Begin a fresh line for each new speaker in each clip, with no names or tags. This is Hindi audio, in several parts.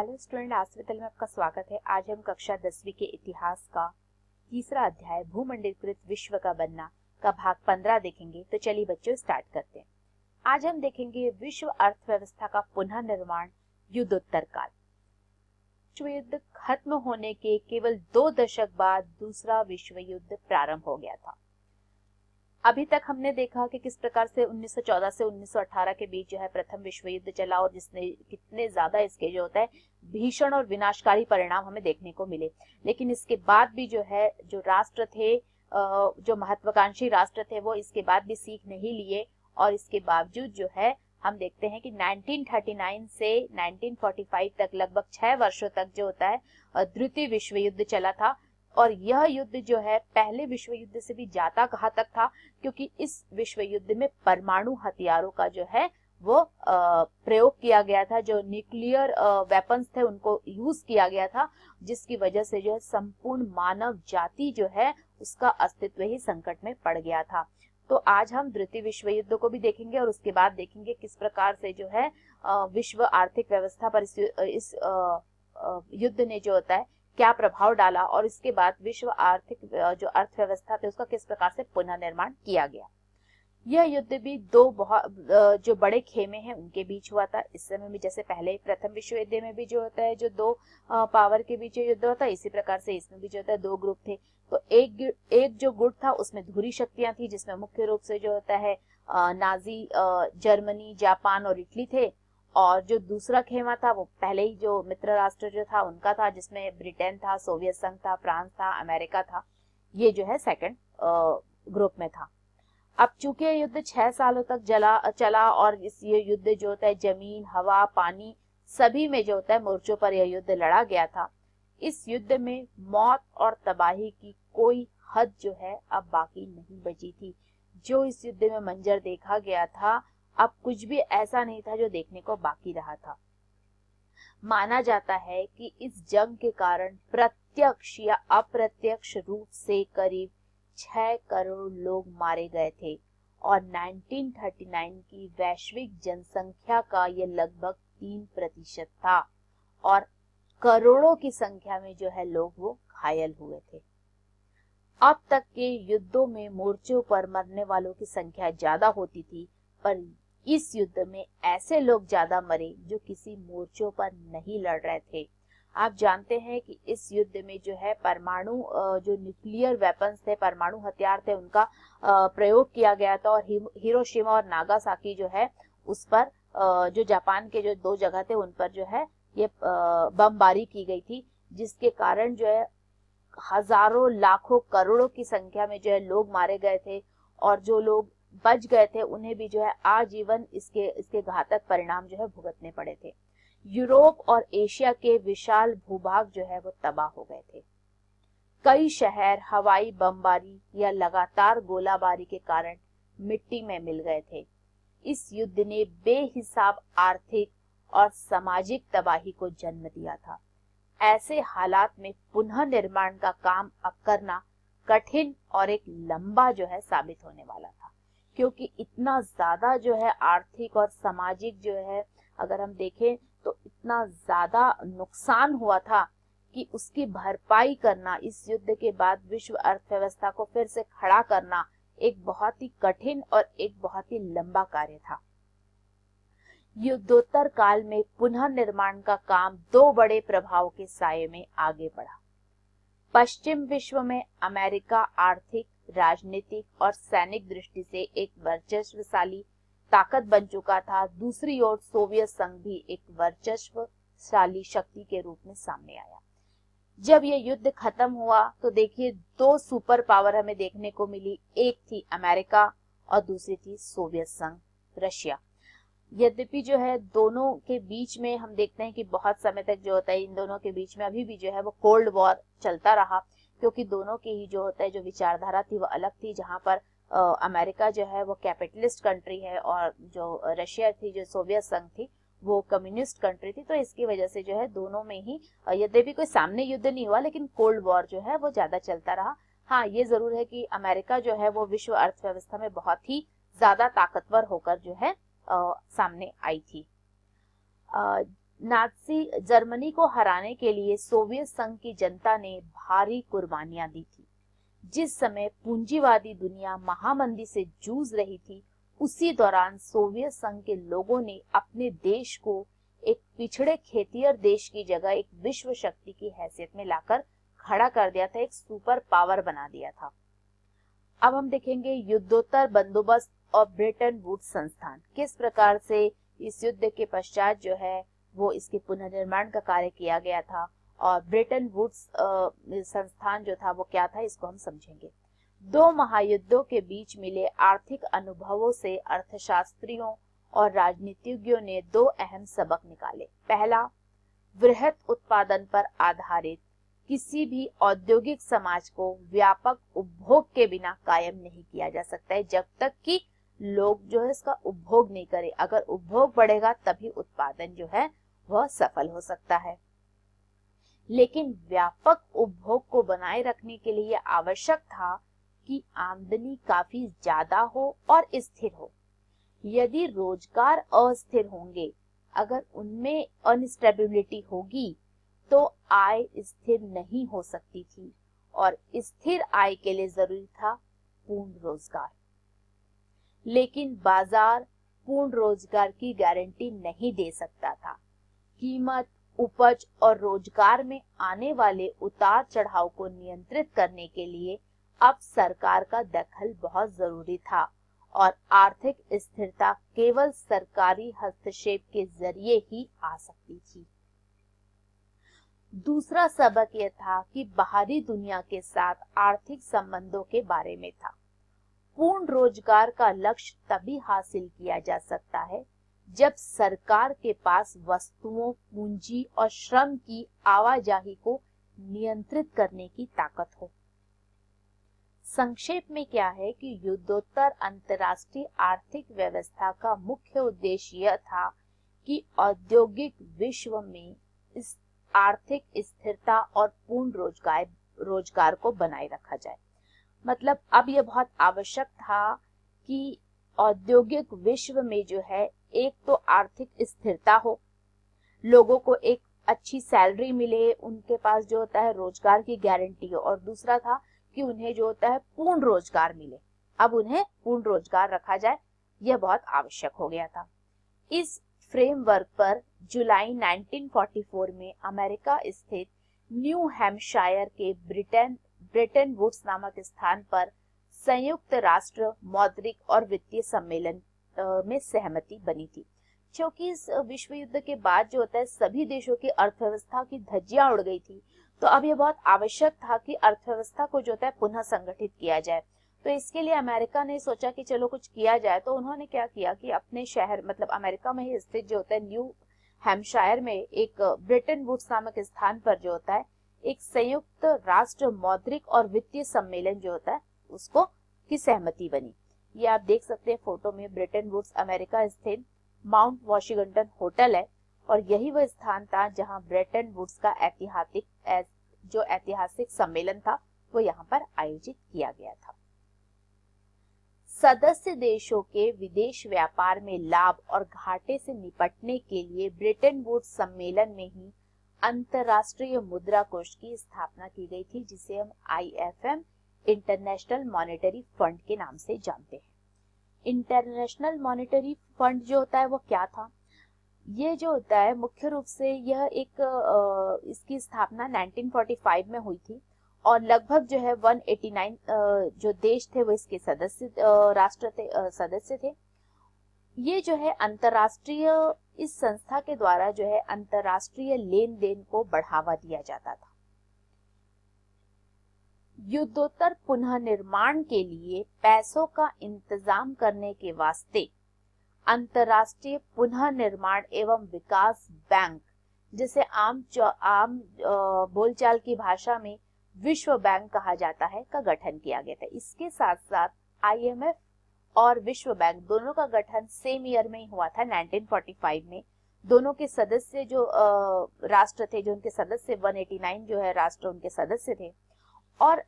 हेलो स्टूडेंट, आश्रितल में आपका स्वागत है। आज हम कक्षा 10वीं के इतिहास का तीसरा अध्याय भूमंडलीकृत विश्व का बनना का भाग 15 देखेंगे। तो चलिए बच्चों स्टार्ट करते हैं। आज हम देखेंगे विश्व अर्थव्यवस्था का पुनः निर्माण, युद्धोत्तर काल। विश्व युद्ध खत्म होने के केवल 2 दशक बाद दूसरा विश्व युद्ध प्रारंभ हो गया था। अभी तक हमने देखा कि किस प्रकार से 1914 से 1918 के बीच जो है प्रथम विश्व युद्ध चला और जिसने कितने ज्यादा इसके जो होता है भीषण और विनाशकारी परिणाम हमें देखने को मिले। लेकिन इसके बाद भी जो है जो राष्ट्र थे, जो महत्वाकांक्षी राष्ट्र थे, वो इसके बाद भी सीख नहीं लिए और इसके बावजूद जो है हम देखते हैं कि 1939 से 1945 तक लगभग 6 वर्षों तक जो होता है द्वितीय विश्व युद्ध चला था। और यह युद्ध जो है पहले विश्व युद्ध से भी ज्यादा घातक था, क्योंकि इस विश्व युद्ध में परमाणु हथियारों का जो है वो प्रयोग किया गया था। जो न्यूक्लियर वेपन्स थे उनको यूज किया गया था, जिसकी वजह से जो है संपूर्ण मानव जाति जो है उसका अस्तित्व ही संकट में पड़ गया था। तो आज हम द्वितीय विश्व युद्ध को भी देखेंगे और उसके बाद देखेंगे किस प्रकार से जो है विश्व आर्थिक व्यवस्था पर इस युद्ध ने जो होता है क्या प्रभाव डाला और इसके बाद विश्व आर्थिक जो अर्थव्यवस्था थी उसका किस प्रकार से पुनर्निर्माण किया गया। यह युद्ध भी दो बहुत जो बड़े खेमे हैं उनके बीच हुआ था। इस समय भी जैसे पहले प्रथम विश्व युद्ध में भी जो होता है जो दो पावर के बीच युद्ध होता है, इसी प्रकार से इसमें भी जो होता है 2 ग्रुप थे। तो एक जो गुट था उसमें धुरी शक्तियां थी, जिसमें मुख्य रूप से जो होता है नाजी जर्मनी, जापान और इटली थे। और जो दूसरा खेमा था वो पहले ही जो मित्र राष्ट्र जो था उनका था, जिसमें ब्रिटेन था, सोवियत संघ था, फ्रांस था, अमेरिका था। ये जो है सेकंड ग्रुप में था। अब चूंकि युद्ध 6 सालों तक चला और ये युद्ध जो होता है जमीन, हवा, पानी सभी में जो होता है मोर्चों पर यह युद्ध लड़ा गया था। इस युद्ध में मौत और तबाही की कोई हद जो है अब बाकी नहीं बची थी। जो इस युद्ध में मंजर देखा गया था, अब कुछ भी ऐसा नहीं था जो देखने को बाकी रहा था। माना जाता है कि इस जंग के कारण प्रत्यक्ष या अप्रत्यक्ष रूप से करीब 6 करोड़ लोग मारे गए थे और 1939 की वैश्विक जनसंख्या का ये लगभग 3% था और करोड़ों की संख्या में जो है लोग वो घायल हुए थे। अब तक के युद्धों में मोर्चों पर मरने वालों की संख्या ज्यादा होती थी, पर इस युद्ध में ऐसे लोग ज्यादा मरे जो किसी मोर्चों पर नहीं लड़ रहे थे। आप जानते हैं कि इस युद्ध में जो है परमाणु जो न्यूक्लियर वेपन्स थे, परमाणु हथियार थे, उनका प्रयोग किया गया था और हिरोशिमा और नागासाकी जो है उस पर जो जापान के जो 2 जगह थे उन पर जो है ये बमबारी की गई थी, जिसके कारण जो है हजारों, लाखों, करोड़ों की संख्या में जो है लोग मारे गए थे और जो लोग बच गए थे उन्हें भी जो है आजीवन इसके घातक परिणाम जो है भुगतने पड़े थे। यूरोप और एशिया के विशाल भूभाग जो है वो तबाह हो गए थे। कई शहर हवाई बमबारी या लगातार गोलाबारी के कारण मिट्टी में मिल गए थे। इस युद्ध ने बेहिसाब आर्थिक और सामाजिक तबाही को जन्म दिया था। ऐसे हालात में पुनः निर्माण का काम अब करना कठिन और एक लंबा जो है साबित होने वाला था, क्योंकि इतना ज्यादा जो है आर्थिक और सामाजिक जो है अगर हम देखें तो इतना ज्यादा नुकसान हुआ था कि उसकी भरपाई करना, इस युद्ध के बाद विश्व अर्थव्यवस्था को फिर से खड़ा करना एक बहुत ही कठिन और एक बहुत ही लंबा कार्य था। युद्धोत्तर काल में पुनः निर्माण का काम 2 बड़े प्रभाव के साये में आगे बढ़ा। पश्चिम विश्व में अमेरिका आर्थिक, राजनीतिक और सैनिक दृष्टि से एक वर्चस्वशाली ताकत बन चुका था। दूसरी ओर सोवियत संघ भी एक वर्चस्वशाली शक्ति के रूप में सामने आया। जब यह युद्ध खत्म हुआ तो देखिए 2 सुपर पावर हमें देखने को मिली। एक थी अमेरिका और दूसरी थी सोवियत संघ, रशिया। यद्यपि जो है दोनों के बीच में हम देखते हैं कि बहुत समय तक जो होता है इन दोनों के बीच में अभी भी जो है वो कोल्ड वॉर चलता रहा, क्योंकि दोनों की ही जो होता है जो विचारधारा थी वो अलग थी। जहां पर अमेरिका जो है वो कैपिटलिस्ट कंट्री है और जो रशिया थी, जो सोवियत संघ थी, वो कम्युनिस्ट कंट्री थी। तो इसकी वजह से जो है दोनों में ही यद्यपि कोई सामने युद्ध नहीं हुआ, लेकिन कोल्ड वॉर जो है वो ज्यादा चलता रहा। हाँ, ये जरूर है कि अमेरिका जो है वो विश्व अर्थव्यवस्था में बहुत ही ज्यादा ताकतवर होकर जो है सामने आई थी। नाजी जर्मनी को हराने के लिए सोवियत संघ की जनता ने भारी कुर्बानियां दी थी। जिस समय पूंजीवादी दुनिया महामंदी से जूझ रही थी, उसी दौरान सोवियत संघ के लोगों ने अपने देश को एक पिछड़े खेतिहर देश की जगह एक विश्व शक्ति की हैसियत में लाकर खड़ा कर दिया था, एक सुपर पावर बना दिया था। अब हम देखेंगे युद्धोत्तर बंदोबस्त और ब्रेटन वुड्स संस्थान, किस प्रकार से इस युद्ध के पश्चात जो है वो इसके पुनर्निर्माण का कार्य किया गया था, और ब्रेटन वुड्स संस्थान जो था वो क्या था, इसको हम समझेंगे। दो महायुद्धों के बीच मिले आर्थिक अनुभवों से अर्थशास्त्रियों और राजनीतिज्ञों ने दो अहम सबक निकाले। पहला, वृहत उत्पादन पर आधारित किसी भी औद्योगिक समाज को व्यापक उपभोग के बिना कायम नहीं किया जा सकता है, जब तक कि लोग जो है इसका उपभोग नहीं करे। अगर उपभोग बढ़ेगा तभी उत्पादन जो है वह सफल हो सकता है। लेकिन व्यापक उपभोग को बनाए रखने के लिए आवश्यक था कि आमदनी काफी ज्यादा हो और स्थिर हो। यदि रोजगार अस्थिर होंगे, अगर उनमें अनस्टेबिलिटी होगी, तो आय स्थिर नहीं हो सकती थी, और स्थिर आय के लिए जरूरी था पूर्ण रोजगार। लेकिन बाजार पूर्ण रोजगार की गारंटी नहीं दे सकता था। कीमत, उपज और रोजगार में आने वाले उतार चढ़ाव को नियंत्रित करने के लिए अब सरकार का दखल बहुत जरूरी था, और आर्थिक स्थिरता केवल सरकारी हस्तक्षेप के जरिए ही आ सकती थी। दूसरा सबक यह था कि बाहरी दुनिया के साथ आर्थिक संबंधों के बारे में था। पूर्ण रोजगार का लक्ष्य तभी हासिल किया जा सकता है जब सरकार के पास वस्तुओं, पूंजी और श्रम की आवाजाही को नियंत्रित करने की ताकत हो। संक्षेप में क्या है कि युद्धोत्तर अंतर्राष्ट्रीय आर्थिक व्यवस्था का मुख्य उद्देश्य यह था कि औद्योगिक विश्व में इस आर्थिक स्थिरता और पूर्ण रोजगार को बनाए रखा जाए। मतलब अब यह बहुत आवश्यक था कि औद्योगिक विश्व में जो है एक तो आर्थिक स्थिरता हो, लोगों को एक अच्छी सैलरी मिले, उनके पास जो होता है रोजगार की गारंटी हो, और दूसरा था कि उन्हें जो होता है पूर्ण रोजगार मिले। अब उन्हें पूर्ण रोजगार रखा जाए, यह बहुत आवश्यक हो गया था। इस फ्रेमवर्क पर जुलाई 1944 में अमेरिका स्थित न्यू हैम्पशायर के ब्रेटन वुड्स नामक स्थान पर संयुक्त राष्ट्र मौद्रिक और वित्तीय सम्मेलन में सहमति बनी थी। क्योंकि इस विश्व युद्ध के बाद जो होता है सभी देशों की अर्थव्यवस्था की धज्जियां उड़ गई थी, तो अब यह बहुत आवश्यक था कि अर्थव्यवस्था को जो होता है पुनः संगठित किया जाए। तो इसके लिए अमेरिका ने सोचा कि चलो कुछ किया जाए। तो उन्होंने क्या किया कि अपने शहर, मतलब अमेरिका में ही स्थित जो होता है न्यू हैम्पशायर में एक ब्रेटन वुड्स नामक स्थान पर जो होता है एक संयुक्त राष्ट्र मौद्रिक और वित्तीय सम्मेलन जो होता है उसको की सहमति बनी। ये आप देख सकते हैं फोटो में, ब्रेटन वुड्स अमेरिका स्थित माउंट वॉशिंगटन होटल है, और यही वह स्थान था जहां ब्रेटन वुड्स का ऐतिहासिक सम्मेलन था वो यहाँ पर आयोजित किया गया था। सदस्य देशों के विदेश व्यापार में लाभ और घाटे से निपटने के लिए ब्रेटन वुड्स सम्मेलन में ही अंतरराष्ट्रीय मुद्रा कोष की स्थापना की गई थी, जिसे हम IFM इंटरनेशनल मॉनेटरी फंड के नाम से जानते हैं। इंटरनेशनल मॉनेटरी फंड जो होता है वो क्या था? ये जो होता है मुख्य रूप से यह एक इसकी स्थापना 1945 में हुई थी, और लगभग जो है 189 जो देश थे वो इसके सदस्य थे। ये जो है अंतरराष्ट्रीय, इस संस्था के द्वारा जो है अंतरराष्ट्रीय लेन देन को बढ़ावा दिया जाता था। युद्धोत्तर पुनः निर्माण के लिए पैसों का इंतजाम करने के वास्ते अंतरराष्ट्रीय पुनः निर्माण एवं विकास बैंक, जिसे आम बोलचाल की भाषा में विश्व बैंक कहा जाता है, का गठन किया गया था। इसके साथ साथ IMF और विश्व बैंक दोनों का गठन सेम ईयर में ही हुआ था, 1945 में। दोनों के सदस्य जो राष्ट्र थे, जो उनके सदस्य 189 जो है राष्ट्र उनके सदस्य थे, और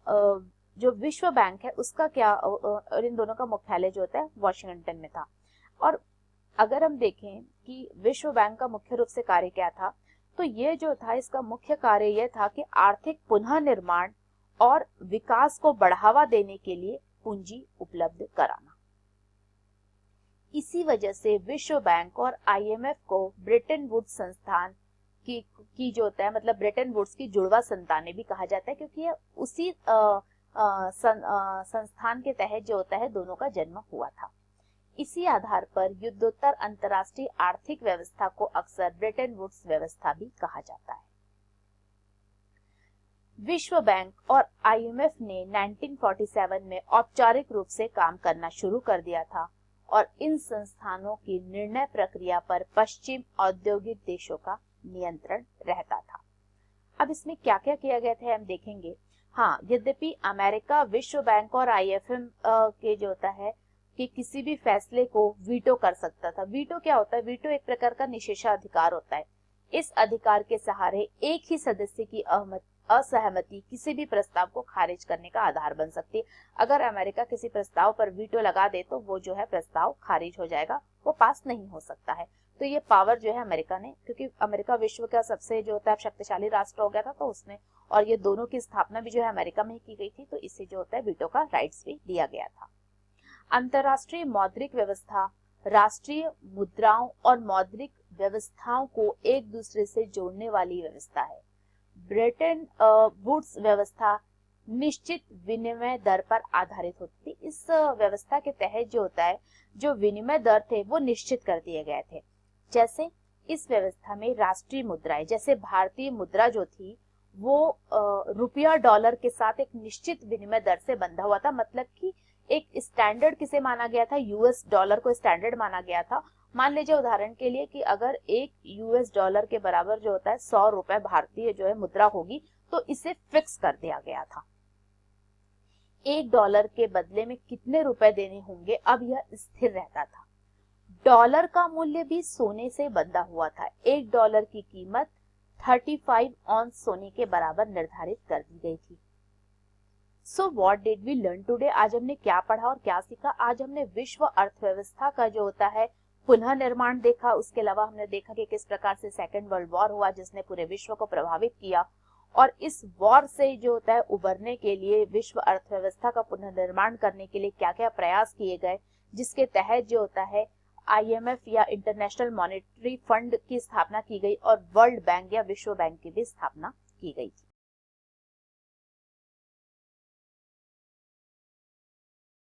जो विश्व बैंक है उसका क्या, और इन दोनों का मुख्यालय जो होता है वॉशिंगटन में था। और अगर हम देखें कि विश्व बैंक का मुख्य रूप से कार्य क्या था, तो ये जो था इसका मुख्य कार्य यह था कि आर्थिक पुनः निर्माण और विकास को बढ़ावा देने के लिए पूंजी उपलब्ध कराना। इसी वजह से विश्व बैंक और आईएमएफ को ब्रेटन वुड्स संस्थान की जो होता है, मतलब ब्रेटन वुड्स की जुड़वा संतानें भी कहा जाता है, क्योंकि यह उसी संस्थान के तहत जो होता है दोनों का जन्म हुआ था। इसी आधार पर युद्धोत्तर अंतर्राष्ट्रीय आर्थिक व्यवस्था को अक्सर ब्रेटन वुड्स व्यवस्था भी कहा जाता है। विश्व बैंक और आईएमएफ ने 1947 में औपचारिक रूप से काम करना शुरू कर दिया था और इन संस्थानों की निर्णय प्रक्रिया पर पश्चिम औद्योगिक देशों का नियंत्रण रहता था। अब इसमें क्या क्या किया गया था हम देखेंगे। हाँ, यद्यपि अमेरिका विश्व बैंक और आईएफएम के जो होता है कि किसी भी फैसले को वीटो कर सकता था। वीटो क्या होता है? वीटो एक प्रकार का निषेधाधिकार होता है। इस अधिकार के सहारे एक ही सदस्य की असहमति किसी भी प्रस्ताव को खारिज करने का आधार बन सकती है। अगर अमेरिका किसी प्रस्ताव पर वीटो लगा दे तो वो जो है प्रस्ताव खारिज हो जाएगा, वो पास नहीं हो सकता है। तो ये पावर जो है अमेरिका ने, क्योंकि अमेरिका विश्व का सबसे जो होता है शक्तिशाली राष्ट्र हो गया था, तो उसने, और ये दोनों की स्थापना भी जो है अमेरिका में ही की गई थी, तो इससे जो होता है वीटो का राइट्स भी दिया गया था। अंतरराष्ट्रीय मौद्रिक व्यवस्था राष्ट्रीय मुद्राओं और मौद्रिक व्यवस्थाओं को एक दूसरे से जोड़ने वाली व्यवस्था है। ब्रेटन वुड्स व्यवस्था निश्चित विनिमय दर पर आधारित होती थी। इस व्यवस्था के तहत जो होता है, जो विनिमय दर थे वो निश्चित कर दिए गए थे। जैसे इस व्यवस्था में राष्ट्रीय मुद्राएं, जैसे भारतीय मुद्रा जो थी वो रुपया डॉलर के साथ एक निश्चित विनिमय दर से बंधा हुआ था। मतलब कि एक स्टैंडर्ड किसे माना गया था? यूएस डॉलर को स्टैंडर्ड माना गया था। मान लीजिए उदाहरण के लिए कि अगर एक यूएस डॉलर के बराबर जो होता है 100 रुपए भारतीय जो है मुद्रा होगी, तो इसे फिक्स कर दिया गया था। एक डॉलर के बदले में कितने रुपए देने होंगे, अब यह स्थिर रहता था। डॉलर का मूल्य भी सोने से बंधा हुआ था। एक डॉलर की कीमत 35 ऑन्स सोने के बराबर निर्धारित कर दी गई थी। So what did we learn today? आज हमने क्या पढ़ा और क्या सीखा? आज हमने विश्व अर्थव्यवस्था का जो होता है पुनः निर्माण देखा। उसके अलावा हमने देखा कि किस प्रकार से सेकेंड वर्ल्ड वॉर हुआ जिसने पूरे विश्व को प्रभावित किया, और इस वॉर से जो होता है उबरने के लिए विश्व अर्थव्यवस्था का पुनर्निर्माण करने के लिए क्या क्या प्रयास किए गए, जिसके तहत जो होता है आईएमएफ या इंटरनेशनल मॉनेटरी फंड की स्थापना की गई और वर्ल्ड बैंक या विश्व बैंक की भी स्थापना की गई थी।